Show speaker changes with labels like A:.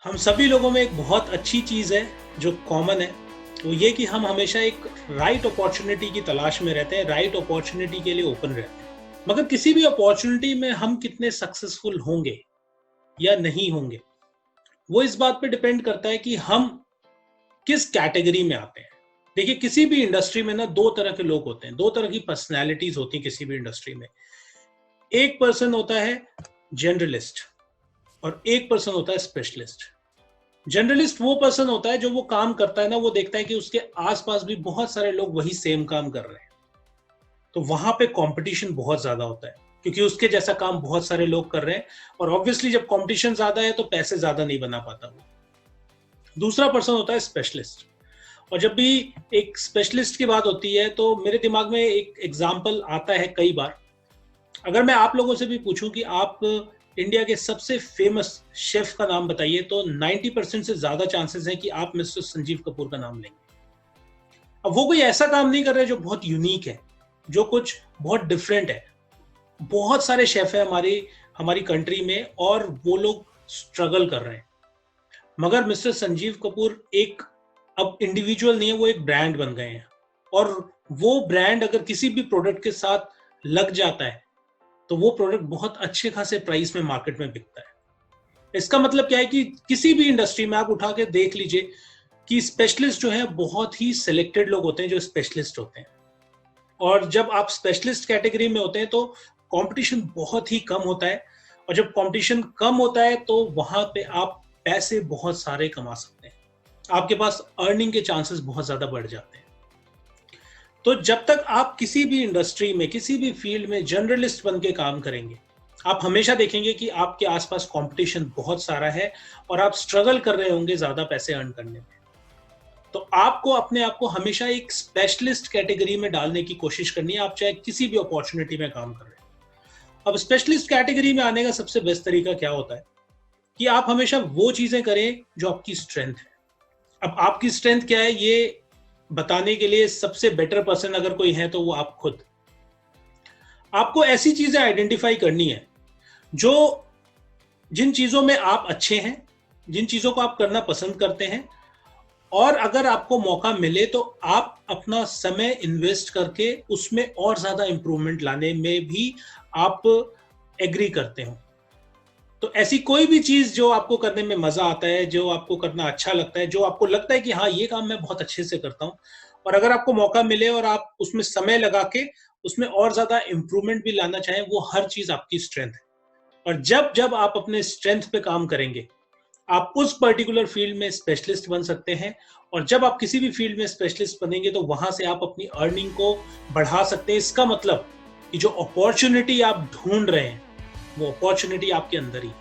A: हम सभी लोगों में एक बहुत अच्छी चीज़ है जो कॉमन है। वो ये कि हम हमेशा एक राइट अपॉर्चुनिटी की तलाश में रहते हैं, राइट अपॉर्चुनिटी के लिए ओपन रहते हैं। मगर किसी भी अपॉर्चुनिटी में हम कितने सक्सेसफुल होंगे या नहीं होंगे, वो इस बात पे डिपेंड करता है कि हम किस कैटेगरी में आते हैं। देखिए, किसी भी इंडस्ट्री में ना 2 तरह के लोग होते हैं, 2 तरह की पर्सनैलिटीज़ होती हैं किसी भी इंडस्ट्री में। एक पर्सन होता है जनरलिस्ट और एक पर्सन होता है स्पेशलिस्ट। जनरलिस्ट वो पर्सन होता है जो वो काम करता है ना, वो देखता है कि उसके आसपास भी बहुत सारे लोग वही सेम काम कर रहे हैं। तो वहां पे कंपटीशन बहुत ज्यादा होता है क्योंकि उसके जैसा काम बहुत सारे लोग कर रहे हैं। और ऑब्वियसली जब कंपटीशन ज्यादा है तो पैसे ज्यादा नहीं बना पाता वो। दूसरा पर्सन होता है स्पेशलिस्ट। और जब भी एक स्पेशलिस्ट की बात होती है तो मेरे दिमाग में एक एग्जाम्पल आता है कई बार। अगर मैं आप लोगों से भी पूछूं कि आप इंडिया के सबसे फेमस शेफ का नाम बताइए तो 90% से ज्यादा चांसेस हैं कि आप मिस्टर संजीव कपूर का नाम लेंगे। अब वो कोई ऐसा काम नहीं कर रहे जो बहुत यूनिक है, जो कुछ बहुत डिफरेंट है। बहुत सारे शेफ है हमारी हमारी कंट्री में और वो लोग स्ट्रगल कर रहे हैं। मगर मिस्टर संजीव कपूर एक अब इंडिविजुअल नहीं है, वो एक ब्रांड बन गए हैं। और वो ब्रांड अगर किसी भी प्रोडक्ट के साथ लग जाता है तो वो प्रोडक्ट बहुत अच्छे खासे प्राइस में मार्केट में बिकता है। इसका मतलब क्या है कि किसी भी इंडस्ट्री में आप उठा के देख लीजिए कि स्पेशलिस्ट जो है बहुत ही सिलेक्टेड लोग होते हैं जो स्पेशलिस्ट होते हैं। और जब आप स्पेशलिस्ट कैटेगरी में होते हैं तो कंपटीशन बहुत ही कम होता है। और जब कंपटीशन कम होता है तो वहां पे आप पैसे बहुत सारे कमा सकते हैं। आपके पास अर्निंग के चांसेस बहुत ज्यादा बढ़ जाते हैं। तो जब तक आप किसी भी इंडस्ट्री में, किसी भी फील्ड में जनरलिस्ट बन के काम करेंगे, आप हमेशा देखेंगे कि आपके आसपास कंपटीशन बहुत सारा है और आप स्ट्रगल कर रहे होंगे ज्यादा पैसे अर्न करने में। तो आपको अपने आप को हमेशा एक स्पेशलिस्ट कैटेगरी में डालने की कोशिश करनी है, आप चाहे किसी भी अपॉर्चुनिटी में काम कर रहे हैं। अब स्पेशलिस्ट कैटेगरी में आने का सबसे बेस्ट तरीका क्या होता है कि आप हमेशा वो चीजें करें जो आपकी स्ट्रेंथ है। अब आपकी स्ट्रेंथ क्या है ये बताने के लिए सबसे बेटर पर्सन अगर कोई है तो वो आप खुद। आपको ऐसी चीजें आइडेंटिफाई करनी है जो जिन चीजों में आप अच्छे हैं, जिन चीजों को आप करना पसंद करते हैं। और अगर आपको मौका मिले तो आप अपना समय इन्वेस्ट करके उसमें और ज्यादा इंप्रूवमेंट लाने में भी आप एग्री करते हो। तो ऐसी कोई भी चीज जो आपको करने में मजा आता है, जो आपको करना अच्छा लगता है, जो आपको लगता है कि हाँ ये काम मैं बहुत अच्छे से करता हूँ, और अगर आपको मौका मिले और आप उसमें समय लगा के उसमें और ज्यादा इंप्रूवमेंट भी लाना चाहें, वो हर चीज आपकी स्ट्रेंथ है। और जब जब आप अपने स्ट्रेंथ पे काम करेंगे आप उस पर्टिकुलर फील्ड में स्पेशलिस्ट बन सकते हैं। और जब आप किसी भी फील्ड में स्पेशलिस्ट बनेंगे तो वहां से आप अपनी अर्निंग को बढ़ा सकते हैं। इसका मतलब कि जो अपॉर्चुनिटी आप ढूंढ रहे हैं वो अपॉर्चुनिटी आपके अंदर ही है।